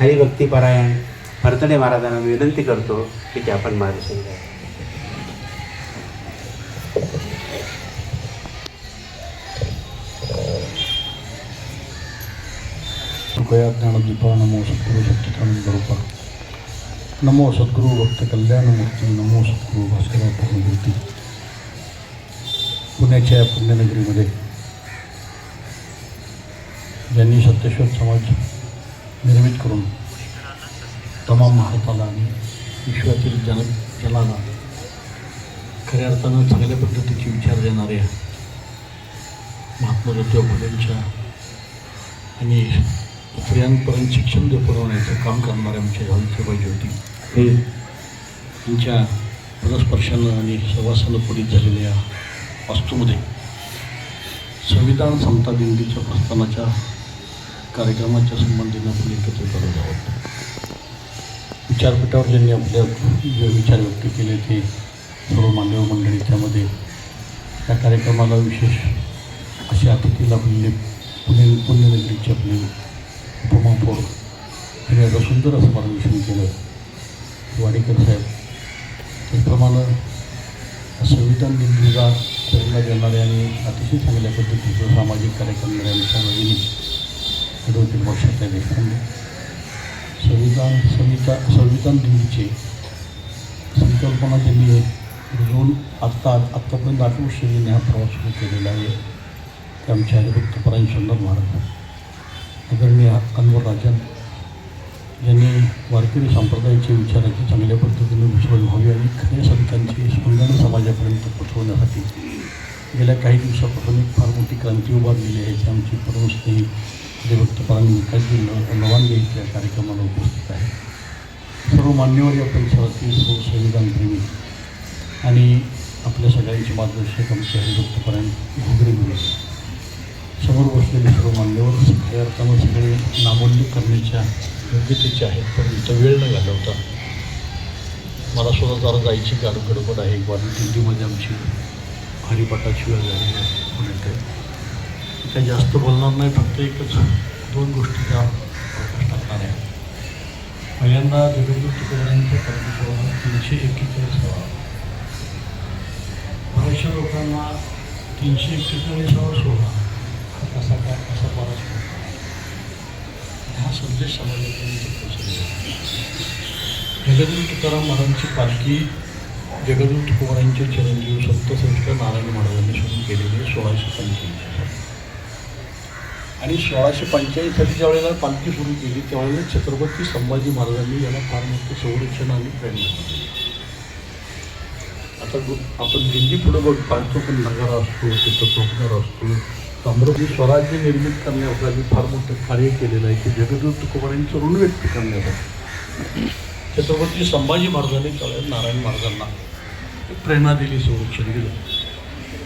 हरिभक्तीपरायण भरतडे महाराजांना विनंती करतो की ते आपण मार्गदर्शन द्या. कृपया ज्ञानदीपा नमो सद्गुरु सच्चिदानंद रूपा नमो सद्गुरु भक्त कल्याणमूर्ती नमो सद्गुरु भास्करा पूर्णमूर्ती. पुण्याच्या पुण्यनगरीमध्ये ज्यांनी सत्यशोध समाज निर्मित करून तमाम भारताला आणि विश्वातील जनाला खऱ्या अर्थानं चांगल्या पद्धतीचे विचार देणाऱ्या महात्मा ज्योतिबा फुलेंच्या आणि स्त्रियांपर्यंत शिक्षण पुरवण्याचं काम करणाऱ्या आमच्या सावित्रीबाई ज्योती हे त्यांच्या पदस्पर्शानं आणि सहवासानं पुढीत झालेल्या वास्तूमध्ये संविधान समता दिंडीच्या प्रस्थानाच्या कार्यक्रमाच्या संबंधीनं आपण एकत्र करत आहोत. विचारपीठावर ज्यांनी आपल्या विचार व्यक्त केले ते सर्व मान्यवर मंडळी, त्यामध्ये या कार्यक्रमाला विशेष असे अतिथी लाभलेले पुण्यनगरीचे आपले उपमहापौर यांनी आता सुंदर असं मार्गदर्शन केलं. वाडेकर साहेब त्याचप्रमाणे संविधान दिंडीला प्रेरणा देणारे आणि अतिशय चांगल्या पद्धतीचं सामाजिक कार्य करणाऱ्या आमच्या भगिनी ॲडव्होकेट वर्षाताई देशपांडे, संविधान दिंडीचे संकल्पना त्यांनी रुजवून आत्तापर्यंत 8 वर्ष त्यांनी हा प्रवास सुरू केलेला आहे. ते आमच्या हरिभक्तपरायण सुंदर महाराज, आदरणीय अनवर राजन यांनी वारकरी संप्रदायाच्या विचाराची चांगल्या पद्धतीने घुसवण व्हावी आणि खऱ्या संतांची स्पंदन समाजापर्यंत पोचवण्यासाठी गेल्या काही दिवसापासून एक फार मोठी क्रांती उभारलेली आहे. ते आमची परमस्नेही हरिभक्तपरायण विकासजी नवांगे इथल्या कार्यक्रमाला उपस्थित आहे. सर्व मान्यवर या परिसरातील सर्व संविधानप्रेमी आणि आपल्या सगळ्यांचे मार्गदर्शक आमचे हरिभक्तपरायण घोगरे गुरु, समोर बसलेले सर्व मान्यवर खऱ्या अर्थानं सगळे नामोल्लेख करण्याच्या योग्यतेचे आहेत. पण इथं वेळ न घालवता मला सुद्धा जरा जायची गडबड आहे. वारी दिंडीमध्ये आमची हरिपाठाची वेळ झाली आहे पुण्यात. काही जास्त बोलणार नाही, फक्त एकच 2 गोष्टी त्या प्रकाश टाकणार आहे. पहिल्यांदा जगद्गुरू तुकोबारायांच्या कर्मसोहळा 341 बऱ्याचशा लोकांना 341वा सोहळा कसा काय कसा बराच हा संदेश समाजापर्यंत पोहोचलेला आहे. जगद्गुरू तुकाराम महाराजांची पालखी जगद्गुरू तुकोबारायांचे चिरंजीव संतश्रेष्ठ नारायण महाराजांनी सुरू केलेली 1685 आणि 1645 साली ज्यावेळेला पालखी सुरू केली त्यावेळेला छत्रपती संभाजी महाराजांनी याला फार मोठं संरक्षण आणि प्रेरणा दिली. आता आपण दिल्ली पुढं पाहतो पण नगर असतो, तिथं चौकदार असतो. समृद्धी स्वराज्य निर्मित करण्यासाठी फार मोठं कार्य केलेलं आहे की जगद्गुरू तुकोबारायांचं ऋण व्यक्त करण्यासाठी छत्रपती संभाजी महाराजांनी त्यावेळेला नारायण महाराजांना प्रेरणा दिली, संरक्षण दिलं.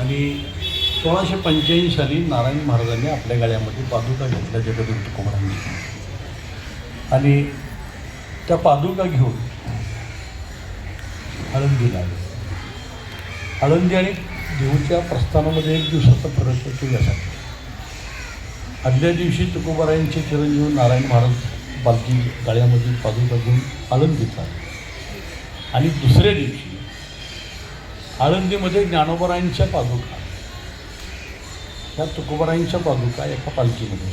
आणि 1685 साली नारायण महाराजांनी आपल्या गळ्यामध्ये पादुका घेतल्या जगद्गुरू तुकोबारांनी आणि त्या पादुका घेऊन आळंदीला आले. आळंदी आणि देऊच्या प्रस्थानामध्ये 1 दिवसाचा फरक होतो. यासाठी आदल्या दिवशी तुकोबारायांचे चिरंजीव नारायण महाराज पालखी गळ्यामध्ये पादुका घेऊन आळंदीत आले आणि दुसऱ्या दिवशी आळंदीमध्ये ज्ञानोबारायांच्या पादुका, त्या तुकोबारायांच्या पादुका एका पालखीमध्ये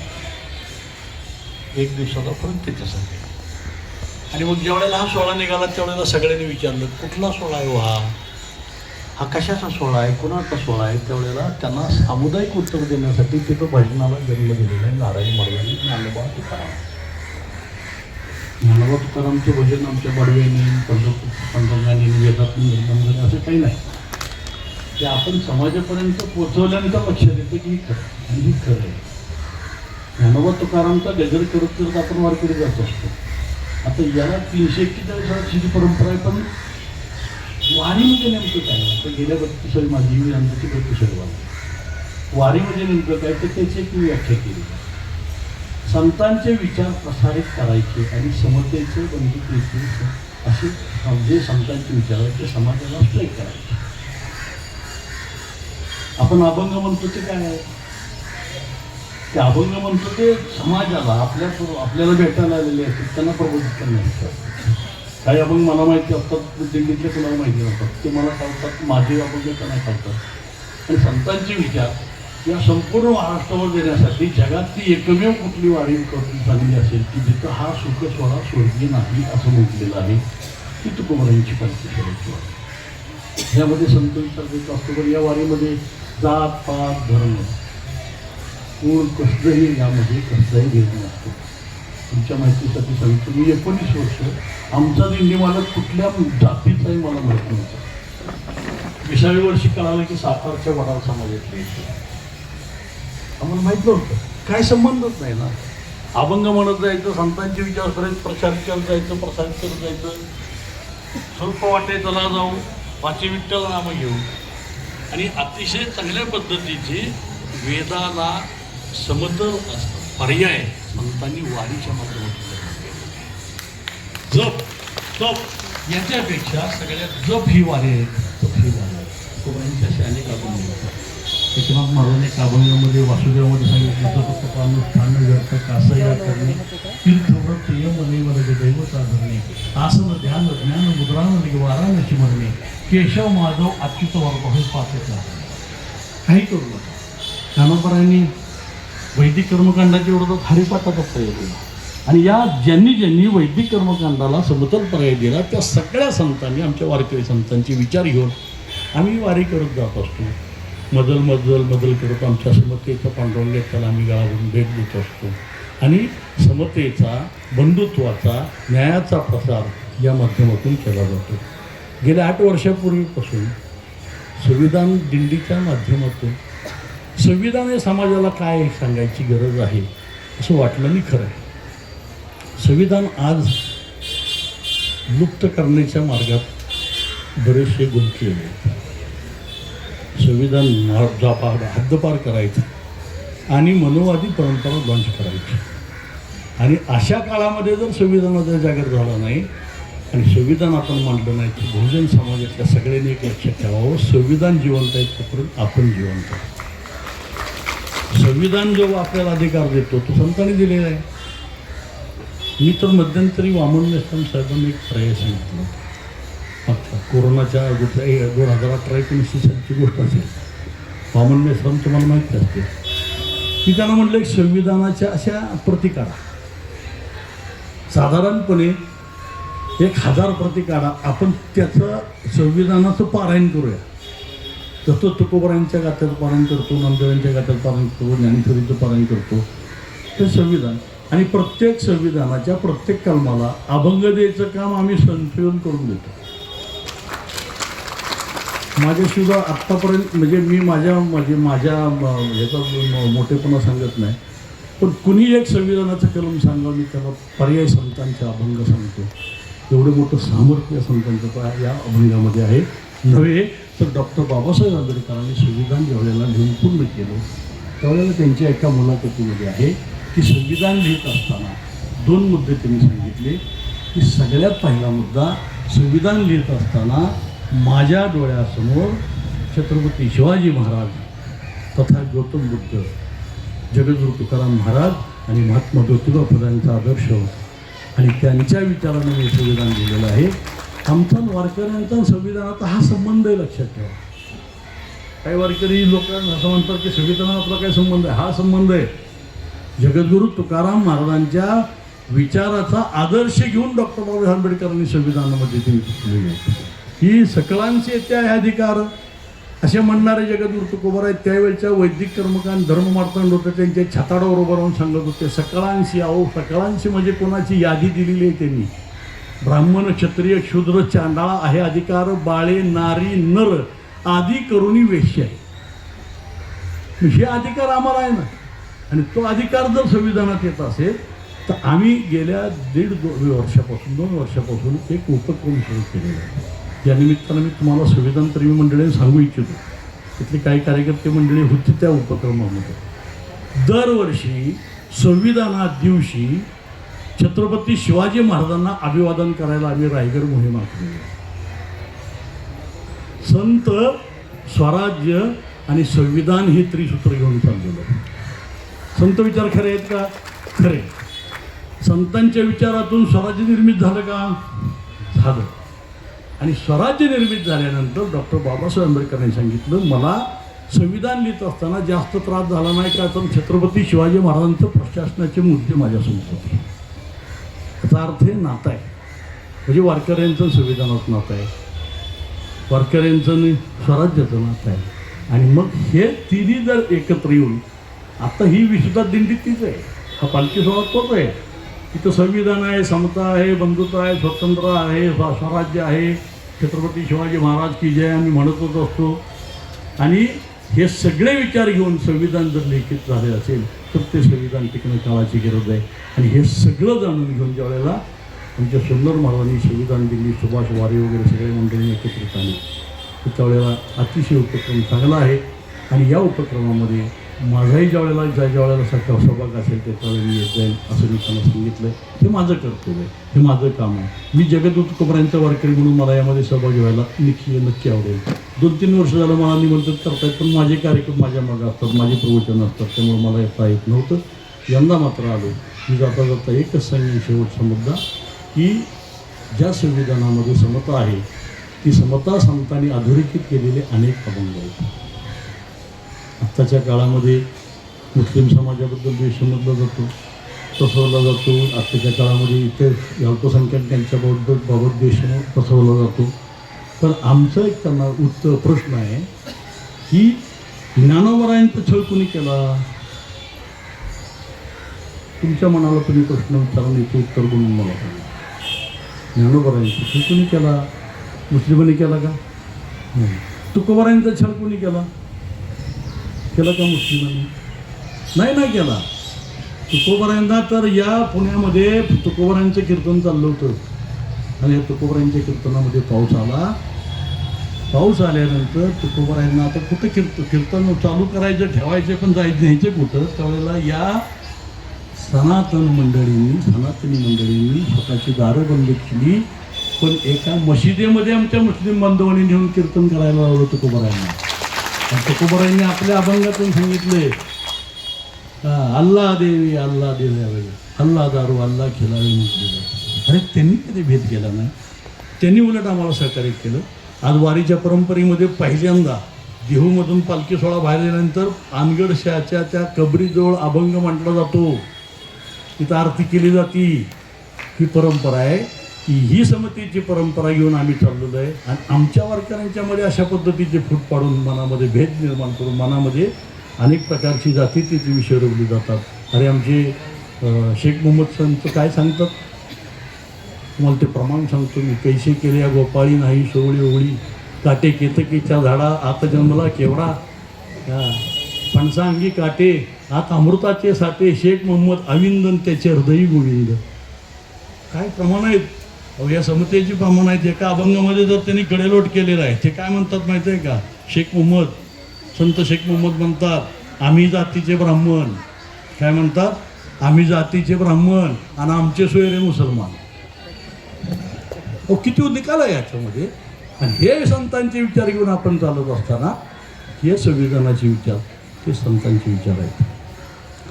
1 दिवसाचा फरक त्याच्यासाठी. आणि मग ज्यावेळेला हा सोहळा निघाला त्यावेळेला सगळ्यांनी विचारलं कुठला सोहळा आहे हा कशाचा सोहळा आहे, कोणाचा सोहळा आहे. त्यावेळेला त्यांना सामुदायिक उत्तर देण्यासाठी तिथं भजनाला जन्म दिलेला आहे नारायण महाराजांनी. ज्ञानोबा तुकाराम, ज्ञानोबा तुकारामचे भजन आमच्या बडव्यांनी पंढरपुरांनी वेदात निर्माण झाले असं काही नाही. ते आपण समाजापर्यंत पोचवल्यानंतर लक्षात येतं की खरं आणि ही खरं आहे. ज्ञानोबा तुकारामचा गजर करत करत आपण वारकरी जात असतो. आता याला 341 वर्षाची परंपरा आहे. पण वारीमध्ये नेमकं काय आहे, तर गेल्या 32 माझी मी आमची 32 वारीमध्ये नेमकं काय तर त्याची एक व्याख्या केली. संतांचे विचार प्रसारित करायचे आणि समतेचे बंधुतेचे असे जे संतांचे विचार आहेत ते समाजाला स्ट्रेक करायचे. आपण अभंग म्हणतो ते काय आहे, ते अभंग म्हणतो ते समाजाला आपल्याला भेटायला आलेले असतात त्यांना प्रबोधित करण्यासाठी. काही अभंग मला माहिती असतात, दिल्लीतले कुणाला माहिती नसतात, ते मला कळतात, माझे अभंग त्यांना कळतात. आणि संतांचे विचार या संपूर्ण महाराष्ट्रावर देण्यासाठी जगातली एकमेव कुठली वारी चांगली असेल की जिथं हा सुख स्वरा स्वर्गीय नाही असं म्हटलेलं आहे, ती तुकोबारायांची पालखी वारी. यामध्ये संत विचार देत असतो, पण या वारीमध्ये जात पात धर्म कोण कसलंही यामध्ये कसलाही भेद नसतो. तुमच्या माहितीसाठी सांगतो, मी 19 वर्ष आमचा दिंडी मालक कुठल्या जातीचाही मला माहिती नव्हतं. 20व्या वर्षी कळालं की सातारच्या वडार समाजातले येते. आम्हाला माहीत नव्हतं, काय संबंधच नाही ना. अभंग म्हणत जायचं, संतांचे विचार करायचं, प्रचार करत जायचं, प्रसारित करत जायचं. स्वल्प वाटे चला जाऊ, पाची विठ्ठल नाम घेऊ. आणि अतिशय चांगल्या पद्धतीची वेदाला समतल पर्याय संतांनी वारीच्या माध्यमातून जप तप याच्यापेक्षा सगळ्यात जप ही वारी आहे. जप ही वारी आहे. तुकोबारांची अशी अनेक अभंग आहेत. एकनाथ महाराजांनी एका अभंगामध्ये वासुदेवामध्ये सांगितलं, जपतपानुष्ठान व्यर्थ कासया करणे, तीर्थव्रत यमने वरदे दैवत आधरणे, आसन ध्यान ज्ञान मुद्रान वाराणसी मरणे, केशव माधव अच्युत वर्ग हे पाचच काही करू नका. ज्ञानोबारायांनी वैदिक कर्मकांडाच्या विरोधात हरिपाठाचा पर्याय दिला. आणि या ज्यांनी वैदिक कर्मकांडाला समतल पर्याय दिला त्या सगळ्या संतांनी, आमच्या वारकरी संतांचे विचार घेऊन आम्ही वारी करत जात असतो. मदल करत आमच्या समतेचा पांडुरंगाला आम्ही गावावरून भेट देत असतो. आणि समतेचा, बंधुत्वाचा, न्यायाचा प्रसार या माध्यमातून केला जातो. गेल्या 8 वर्षापूर्वीपासून संविधान दिंडीच्या माध्यमातून संविधान हे समाजाला काय सांगायची गरज आहे असं वाटलं नाही. खरं आहे, संविधान आज लुप्त करण्याच्या मार्गात बरेचसे गुंतलेले आहेत. संविधान हद्दपार करायचं आणि मनोवादी परंपरा लॉन्च करायची. आणि अशा काळामध्ये जर संविधानाचा जागर झाला नाही आणि संविधान आपण मांडलं नाही तर बहुजन समाजातल्या सगळ्यांनी एक लक्षात ठेवावं, संविधान जिवंत आहे तोपर्यंत आपण जिवंत आहे. संविधान जो आपल्याला अधिकार देतो तो संतांनी दिलेला आहे. मी तर मध्यंतरी वामन मेश्राम साहेबांनी एक पर्याय सांगितलं. अच्छा, कोरोनाच्या 2018-19 सालची गोष्ट असेल. वामन मेश्राम तुम्हाला माहिती असते. मी त्यांना म्हटलं एक संविधानाच्या अशा प्रती काढा, साधारणपणे 1000 प्रती काढा, आपण त्याचं संविधानाचं पारायण करूया. जसं तुकोबारांच्या गाथ्याचं पारायण करतो, नामदेवांच्या गाथ्याचं पारायण करतो, ज्ञानेश्वरीचं पारायण करतो, ते संविधान. आणि प्रत्येक संविधानाच्या प्रत्येक कलमाला अभंग द्यायचं काम आम्ही संशोधन करून देतो. माझ्यासुद्धा आत्तापर्यंत म्हणजे मी माझ्या ह्याचा मोठेपणा सांगत नाही, पण कुणी एक संविधानाचं कलम सांगा, मी त्याला पर्याय संतांचा अभंग सांगतो. एवढं मोठं सामर्थ्य संतांचं या अभंगामध्ये आहे. नव्हे तर डॉक्टर बाबासाहेब आंबेडकरांनी संविधान ज्यावेळेला लिहून पूर्ण केलं त्यावेळेला त्यांच्या एका मुलाखतीमध्ये आहे की संविधान लिहित असताना 2 मुद्दे त्यांनी सांगितले. की सगळ्यात पहिला मुद्दा, संविधान लिहित असताना माझ्या डोळ्यासमोर छत्रपती शिवाजी महाराज तथा गौतम बुद्ध, जगद्गुरू तुकाराम महाराज आणि महात्मा ज्योतिबा फुलांचा आदर्श आणि त्यांच्या विचारानं मी संविधान लिहिलेलं आहे. आमचा वारकऱ्यांचा संविधानाचा हा संबंध आहे, लक्षात ठेवा. काही वारकरी लोकांना असं म्हणतात की संविधानात आपला काय संबंध आहे. हा संबंध आहे. जगद्गुरू तुकाराम महाराजांच्या विचाराचा आदर्श घेऊन डॉक्टर बाबासाहेब आंबेडकरांनी संविधानामध्ये ते लिहिलेले आहे. ही सकलांचे येते आहे अधिकार असे म्हणणारे जगद्गुरू तुकोबार आहेत. त्यावेळच्या वैदिक कर्मकांड धर्ममार्तंड होते, त्यांच्या छाताडावर उभं राहून सांगत होते सकळांशी. अहो, सकळांशी म्हणजे कोणाची यादी दिलेली आहे त्यांनी. ब्राह्मण, क्षत्रिय, शूद्र, चांडाळा आहे अधिकार, बाळे, नारी, नर आदी करुणी वेश्या आहे. हे अधिकार आम्हाला आहे ना. आणि तो अधिकार जर संविधानात येत असेल तर आम्ही गेल्या 1.5-2 वर्षापासून एक उपक्रम सुरू केलेला आहे. या निमित्तानं मी तुम्हाला संविधान प्रेमी मंडळी सांगू इच्छितो. तिथले काही कार्यकर्ते मंडळी होती त्या उपक्रमामध्ये. दरवर्षी संविधाना दिवशी छत्रपती शिवाजी महाराजांना अभिवादन करायला आम्ही रायगड मोहीम आखली. संत, स्वराज्य आणि संविधान हे त्रिसूत्र घेऊन चाललेलं. संत विचार खरे आहेत का? खरे. संतांच्या विचारातून स्वराज्य निर्मित झालं का? झालं. आणि स्वराज्य निर्मित झाल्यानंतर डॉक्टर बाबासाहेब आंबेडकरांनी सांगितलं, मला संविधान लिहित असताना जास्त त्रास झाला नाही का, तर छत्रपती शिवाजी महाराजांचं प्रशासनाचे मुद्दे माझ्यासमोर होते. याचा अर्थ हे नातं आहे. म्हणजे वारकऱ्यांचं संविधानाचं नातं आहे, वारकऱ्यांचं आणि स्वराज्याचं नातं आहे. आणि मग हे तिन्ही जर एकत्र येऊन, आता ही विशुद्ध दिंडी तीच आहे, हा पालखी सोहळा तोच आहे. तिथं संविधान आहे, समता आहे, बंधुता आहे, स्वतंत्र आहे, स्वराज्य आहे, छत्रपती शिवाजी महाराज की जय आम्ही म्हणतच असतो. आणि हे सगळे विचार घेऊन संविधान जर लिखित झाले असेल तर ते संविधान टिकणं काळाची गरज आहे. आणि हे सगळं जाणून घेऊन ज्यावेळेला आमच्या सुंदर महाराजांनी संविधान दिल्ली, सुभाष वारे वगैरे सगळे मंडळी एकत्रित आली, त्यावेळेला अतिशय उपक्रम चांगला आहे. आणि या उपक्रमामध्ये माझाही ज्यावेळेला सहभाग असेल त्यावेळेला मी येत जाईल असं मी त्यांना सांगितलं. हे माझं कर्तव्य आहे, हे माझं काम आहे. मी जगद्गुरु तुकोबारायांचा वारकरी म्हणून मला यामध्ये सहभागी व्हायला नक्की आवडेल. 2-3 वर्ष झालं मला निमंत्रित करतायत, पण माझे कार्यक्रम माझ्या मागं असतात, माझे प्रवचन असतात, त्यामुळे मला येता येत नव्हतं. यंदा मात्र आलो. मी जाता जाता एकच सांगेन शेवटचा मुद्दा, की ज्या संविधानामध्ये समता आहे ती समता संतांनी अधोरेखित केलेले अनेक अभंग आहेत. आत्ताच्या काळामध्ये मुस्लिम समाजाबद्दल द्वेष समजला जातो, पसरवला जातो. आत्ताच्या काळामध्ये इतर अल्पसंख्याकांच्या बाबत द्वेष पसरवला जातो. पण आमचा एक त्यांना उत्तर प्रश्न आहे की ज्ञानोबरायांचा छळ कुणी केला? तुमच्या मनाला तुम्ही प्रश्न विचारून याचं उत्तर बनवून मला सांगा. ज्ञानोबरायांचा छळ कुणी केला? मुस्लिमांनी केला का? नाही. तुकोबारायांचा छळ कुणी केला का मुस्लिमांनी? नाही केला. तुकोबारायांना तर या पुण्यामध्ये तुकोबारायांचं कीर्तन चाललं होतं आणि या तुकोबारायांच्या कीर्तनामध्ये पाऊस आल्यानंतर तुकोबारायांना आता कुठं कीर्तन चालू करायचं, ठेवायचं, पण न्यायचं कुठं? त्यावेळेला या सनातनी मंडळींनी स्वतःची दारं बंद केली, पण एका मशिदीमध्ये आमच्या मुस्लिम बांधवांनी नेऊन कीर्तन करायला लावलं तुकोबारायांना. तुकोबारायांनी आपल्या अभंगातून सांगितले, अल्लाह देवी अल्लाह देवी अल्लाह दारू अल्लाह खिलावे मुस्लिम. अरे त्यांनी कधी भेद केला नाही, त्यांनी उलट आम्हाला सहकार्य केलं. आज वारीच्या परंपरेमध्ये पहिल्यांदा देहूमधून पालखी सोहळा बाहेर गेल्यानंतर आनगड शहाच्या त्या कबरीजवळ अभंग म्हटला जातो, तिथं आरती केली जाती. ही परंपरा आहे की ही समतेची परंपरा घेऊन आम्ही चाललेलो आहे. आणि आमच्या वारकऱ्यांच्यामध्ये अशा पद्धतीचे फूट पाडून मनामध्ये भेद निर्माण करून मनामध्ये अनेक प्रकारची जातीतीचे विषय रोवले जातात. अरे आमचे शेख मोहम्मद संत काय सांगतात, तुम्हाला ते प्रमाण सांगतो मी. कैसे केले या गोपाळी नाही सोवळी ओवळी, काटे केतकीच्या झाडा आत जन्मला केवढा, फणसांगी काटे आत अमृताचे साठे, शेख मोहम्मद अविंदन त्याचे हृदयी गोविंद. काय प्रमाण आहेत अहो, या समतेची प्रमाण आहेत. एका अभंगामध्ये जर त्यांनी कडेलोट केलेला आहे, ते काय म्हणतात माहिती आहे का? संत शेख मोहम्मद म्हणतात आम्ही जातीचे ब्राह्मण. काय म्हणतात? आम्ही जातीचे ब्राह्मण आणि आमचे सोयरे मुसलमान. किती निकाल आहे याच्यामध्ये. आणि हे संतांचे विचार घेऊन आपण चालत असताना हे संविधानाचे विचार, ते संतांचे विचार आहेत.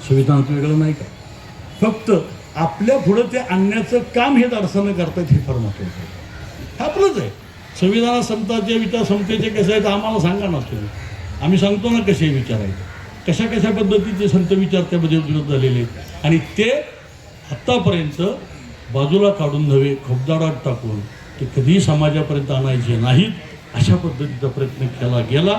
संविधानाचं वेगळं नाही का? फक्त आपल्या पुढं ते आणण्याचं काम हे दडसणं करतात, हे फार महत्त्वाचं आहे. हे आपलंच आहे. संविधानात संतांचे विचार समतेचे कसे आहेत आम्हाला सांगा ना तुम्ही. आम्ही सांगतो ना कसे विचार आहेत, कशा पद्धतीचे संत विचार त्यामध्ये विरोध झालेले आहेत. आणि ते आत्तापर्यंत बाजूला काढून नव्हे, खोबदाडात टाकून ते कधीही समाजापर्यंत आणायचे नाहीत, अशा पद्धतीचा प्रयत्न केला गेला.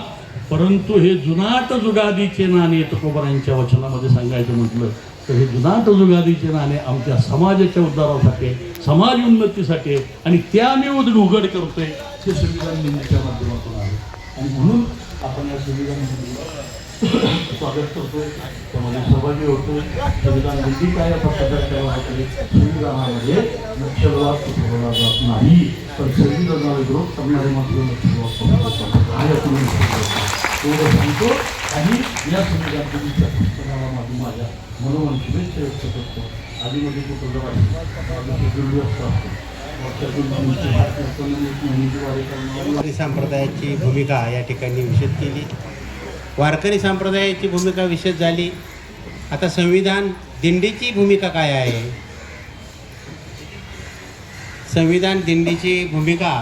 परंतु हे जुनाट जुगादीचे नाणे, तुकोबारायांच्या वचनामध्ये सांगायचं म्हटलं तर हे जुनाट जुगादीचे नाणे आमच्या समाजाच्या उद्धारासाठी, समाज उन्नतीसाठी, आणि ते आम्ही उघड करतोय ते संविधान दिनाच्या माध्यमातून आहे. आणि म्हणून आपण या संविधान स्वागत करतोय, त्यामध्ये सहभागी होतोय. संविधान दिंडी काय संविधानामध्ये नक्षलवाद पसरवला जात नाही, पण संविधानाला विरोध करणारे मात्र नक्षलवाद सांगतो. आणि या संविधान दिनीच्या पुस्तकाला माझ्या मनोमन शुभेच्छा व्यक्त करतो. आधीमध्ये कुठं वारकरी संप्रदायाची भूमिका या ठिकाणी विशद केली. वारकरी संप्रदायाची भूमिका विशद झाली आता संविधान दिंडीची भूमिका काय आहे? संविधान दिंडीची भूमिका